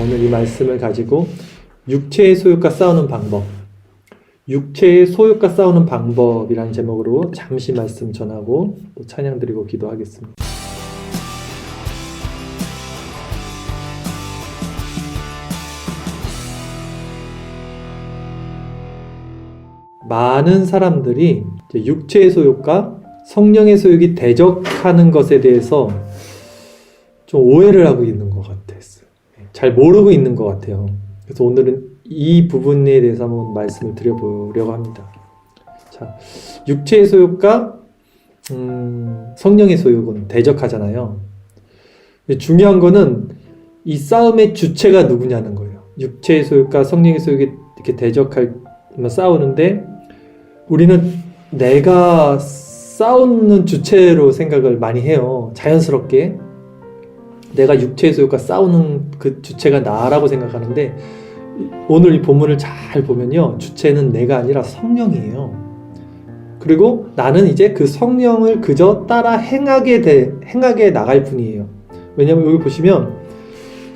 오늘 이 말씀을 가지고 육체의 소욕과 싸우는 방법, 육체의 소욕과 싸우는 방법이라는 제목으로 잠시 말씀 전하고 또 찬양 드리고 기도하겠습니다. 많은 사람들이 육체의 소욕과 성령의 소욕이 대적하는 것에 대해서 좀 오해를 하고 있는 것 같아요. 잘 모르고 있는 것 같아요. 그래서 오늘은 이 부분에 대해서 한번 말씀을 드려보려고 합니다. 자, 육체의 소욕과 성령의 소욕은 대적하잖아요. 중요한 거는 이 싸움의 주체가 누구냐는 거예요. 육체의 소욕과 성령의 소욕이 이렇게 대적하면 싸우는데 우리는 내가 싸우는 주체로 생각을 많이 해요. 자연스럽게 내가 육체의 소욕과 싸우는 그 주체가 나라고 생각하는데 오늘 이 본문을 잘 보면요, 주체는 내가 아니라 성령이에요. 그리고 나는 이제 그 성령을 그저 따라 행하게 나갈 뿐이에요. 왜냐하면 여기 보시면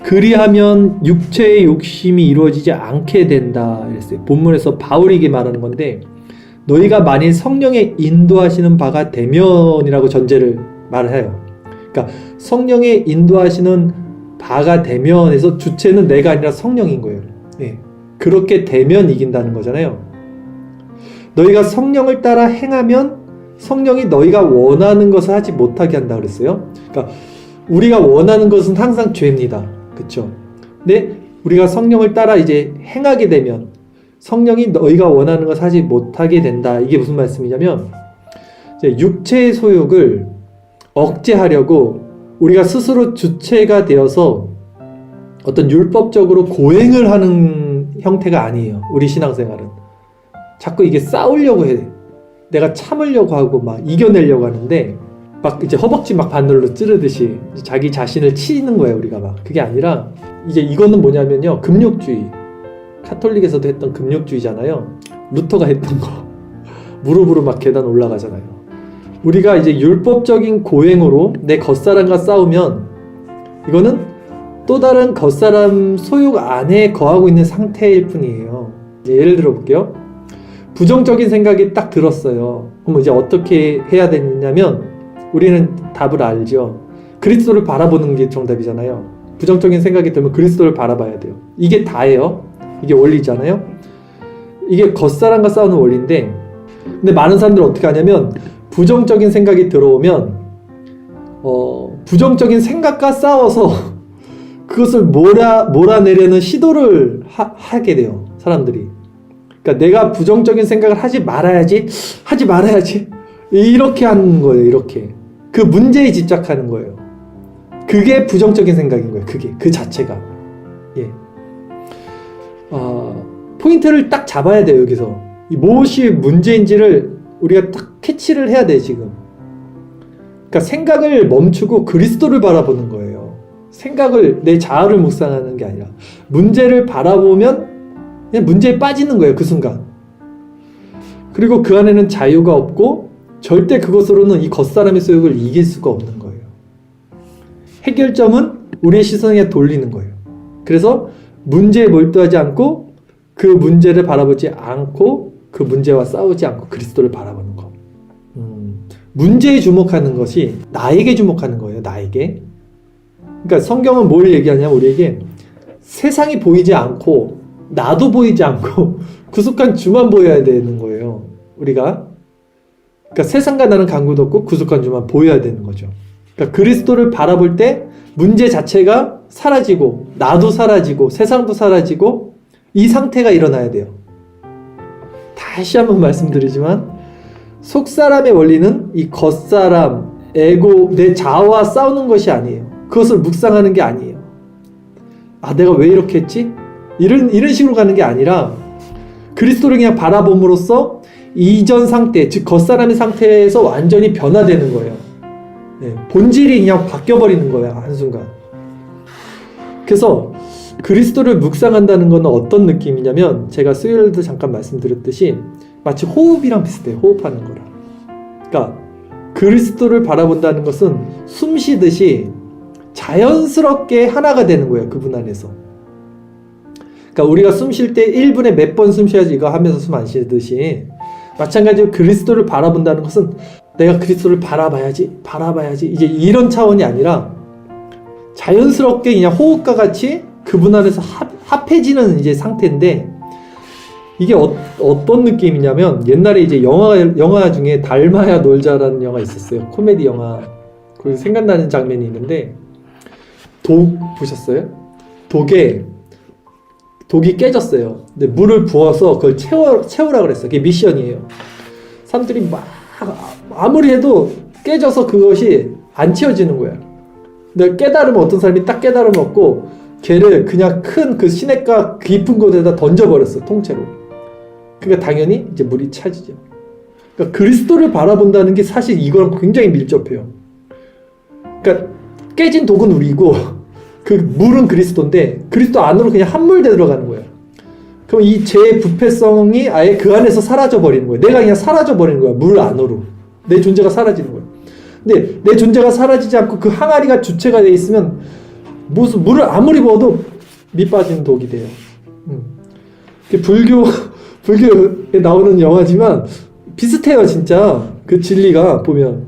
그리하면 육체의 욕심이 이루어지지 않게 된다 이랬어요. 본문에서 바울이 이게 말하는 건데, 너희가 만일 성령의 인도하시는 바가 되면이라고 전제를 말해요. 그러니까 성령의 인도하시는 바가 되면에서 주체는 내가 아니라 성령인 거예요. 예. 그렇게 되면 이긴다는 거잖아요. 너희가 성령을 따라 행하면 성령이 너희가 원하는 것을 하지 못하게 한다 그랬어요. 그러니까 우리가 원하는 것은 항상 죄입니다. 그렇죠? 근데 우리가 성령을 따라 이제 행하게 되면 성령이 너희가 원하는 것을 하지 못하게 된다. 이게 무슨 말씀이냐면 이제 육체의 소욕을 억제하려고 우리가 스스로 주체가 되어서 어떤 율법적으로 고행을 하는 형태가 아니에요. 우리 신앙생활은 자꾸 이게 싸우려고 해. 내가 참으려고 하고 막 이겨내려고 하는데 막 이제 허벅지 막 바늘로 찌르듯이 자기 자신을 치는 거예요. 우리가 막 그게 아니라 이제 이거는 뭐냐면요, 금욕주의. 카톨릭에서도 했던 금욕주의잖아요. 루터가 했던 거. 무릎으로 막 계단 올라가잖아요. 우리가 이제 율법적인 고행으로 내 겉사람과 싸우면 이거는 또 다른 겉사람 소욕 안에 거하고 있는 상태일 뿐이에요. 예를 들어 볼게요. 부정적인 생각이 딱 들었어요. 그럼 이제 어떻게 해야 되냐면 우리는 답을 알죠. 그리스도를 바라보는 게 정답이잖아요. 부정적인 생각이 들면 그리스도를 바라봐야 돼요. 이게 다예요. 이게 원리잖아요. 이게 겉사람과 싸우는 원리인데, 근데 많은 사람들은 어떻게 하냐면 부정적인 생각이 들어오면 부정적인 생각과 싸워서 그것을 몰아내려는 시도를 하게 돼요. 사람들이. 그러니까 내가 부정적인 생각을 하지 말아야지 이렇게 하는 거예요. 이렇게 그 문제에 집착하는 거예요. 그게 부정적인 생각인 거예요. 그게 그 자체가. 예. 포인트를 딱 잡아야 돼요. 여기서 이 무엇이 문제인지를 우리가 딱 캐치를 해야 돼. 지금 그러니까 생각을 멈추고 그리스도를 바라보는 거예요. 생각을, 내 자아를 묵상하는 게 아니라 문제를 바라보면 그냥 문제에 빠지는 거예요. 그 순간. 그리고 그 안에는 자유가 없고 절대 그것으로는 이 겉사람의 소욕을 이길 수가 없는 거예요. 해결점은 우리의 시선에 돌리는 거예요. 그래서 문제에 몰두하지 않고 그 문제를 바라보지 않고 그 문제와 싸우지 않고 그리스도를 바라보는 것. 문제에 주목하는 것이 나에게 주목하는 거예요. 나에게. 그러니까 성경은 뭘 얘기하냐면 우리에게 세상이 보이지 않고 나도 보이지 않고 구속한 주만 보여야 되는 거예요. 우리가. 그러니까 세상과 나는 관계도 없고 구속한 주만 보여야 되는 거죠. 그러니까 그리스도를 바라볼 때 문제 자체가 사라지고 나도 사라지고 세상도 사라지고 이 상태가 일어나야 돼요. 다시 한번 말씀드리지만 속사람의 원리는 이 겉사람, 에고, 내 자아와 싸우는 것이 아니에요. 그것을 묵상하는 게 아니에요. 아, 내가 왜 이렇게 했지? 이런 식으로 가는 게 아니라 그리스도를 그냥 바라봄으로써 이전 상태, 즉 겉사람의 상태에서 완전히 변화되는 거예요. 네, 본질이 그냥 바뀌어버리는 거예요. 한순간. 그래서 그리스도를 묵상한다는 것은 어떤 느낌이냐면 제가 수요일도 잠깐 말씀드렸듯이 마치 호흡이랑 비슷해요. 호흡하는 거랑. 그러니까 그리스도를 바라본다는 것은 숨 쉬듯이 자연스럽게 하나가 되는 거예요. 그분 안에서. 그러니까 우리가 숨 쉴 때 1분에 몇 번 숨 쉬어야지 이거 하면서 숨 안 쉬듯이 마찬가지로 그리스도를 바라본다는 것은 내가 그리스도를 바라봐야지 이제 이런 차원이 아니라 자연스럽게 그냥 호흡과 같이 그분 안에서 합해지는 이제 상태인데 이게 어떤 느낌이냐면 옛날에 이제 영화 중에 닮아야 놀자라는 영화 있었어요. 코미디 영화. 그 생각나는 장면이 있는데 독 보셨어요? 독이 깨졌어요. 근데 물을 부어서 그걸 채우라 그랬어요. 그게 미션이에요. 사람들이 막 아무리 해도 깨져서 그것이 안 채워지는 거야. 근데 깨달으면 어떤 사람이 딱 깨달으면 없고 걔를 그냥 큰 그 시냇가 깊은 곳에다 던져버렸어. 통째로. 그러니까 당연히 이제 물이 차지죠. 그러니까 그리스도를 바라본다는 게 사실 이거랑 굉장히 밀접해요. 그러니까 깨진 독은 우리고 그 물은 그리스도인데 그리스도 안으로 그냥 함몰돼 들어가는 거예요. 그럼 이 제 부패성이 아예 그 안에서 사라져 버리는 거예요. 내가 그냥 사라져 버리는 거야. 물 안으로. 내 존재가 사라지는 거예요. 근데 내 존재가 사라지지 않고 그 항아리가 주체가 돼 있으면 무슨 물을 아무리 부어도 밑 빠지는 독이 돼요. 불교에 나오는 영화지만 비슷해요, 진짜. 그 진리가 보면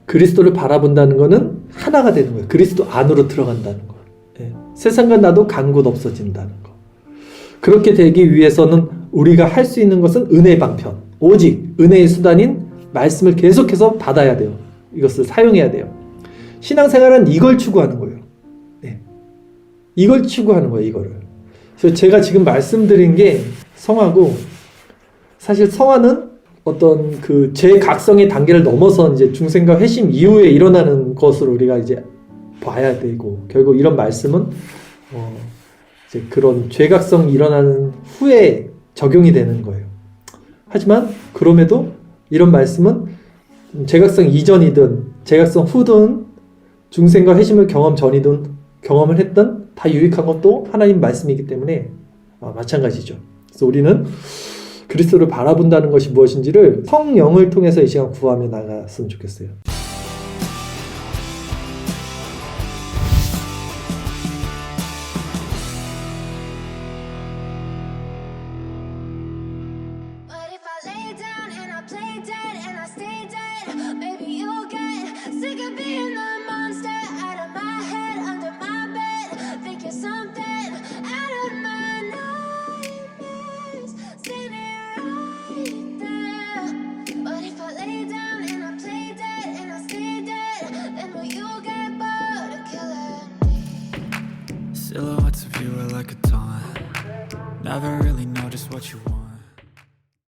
그리스도를 바라본다는 거는 하나가 되는 거예요. 그리스도 안으로 들어간다는 거. 예. 세상과 나도 간 곳 없어진다는 거. 그렇게 되기 위해서는 우리가 할 수 있는 것은 은혜의 방편. 오직 은혜의 수단인 말씀을 계속해서 받아야 돼요. 이것을 사용해야 돼요. 신앙생활은 이걸 추구하는 거예요. 네. 이걸 추구하는 거예요, 이거를. 그래서 제가 지금 말씀드린 게 성화고, 사실 성화는 어떤 그 제 각성의 단계를 넘어서 이제 중생과 회심 이후에 일어나는 것으로 우리가 이제 봐야 되고, 결국 이런 말씀은 이제 그런 죄각성이 일어나는 후에 적용이 되는 거예요. 하지만 그럼에도 이런 말씀은 죄각성 이전이든 죄각성 후든 중생과 회심을 경험 전이든 경험을 했던 다 유익한 것도 하나님 말씀이기 때문에 마찬가지죠. 그래서 우리는 그리스도를 바라본다는 것이 무엇인지를 성령을 통해서 이 시간 구하며 나갔으면 좋겠어요. Silhouettes of you are like a taunt. Never really know just what you want.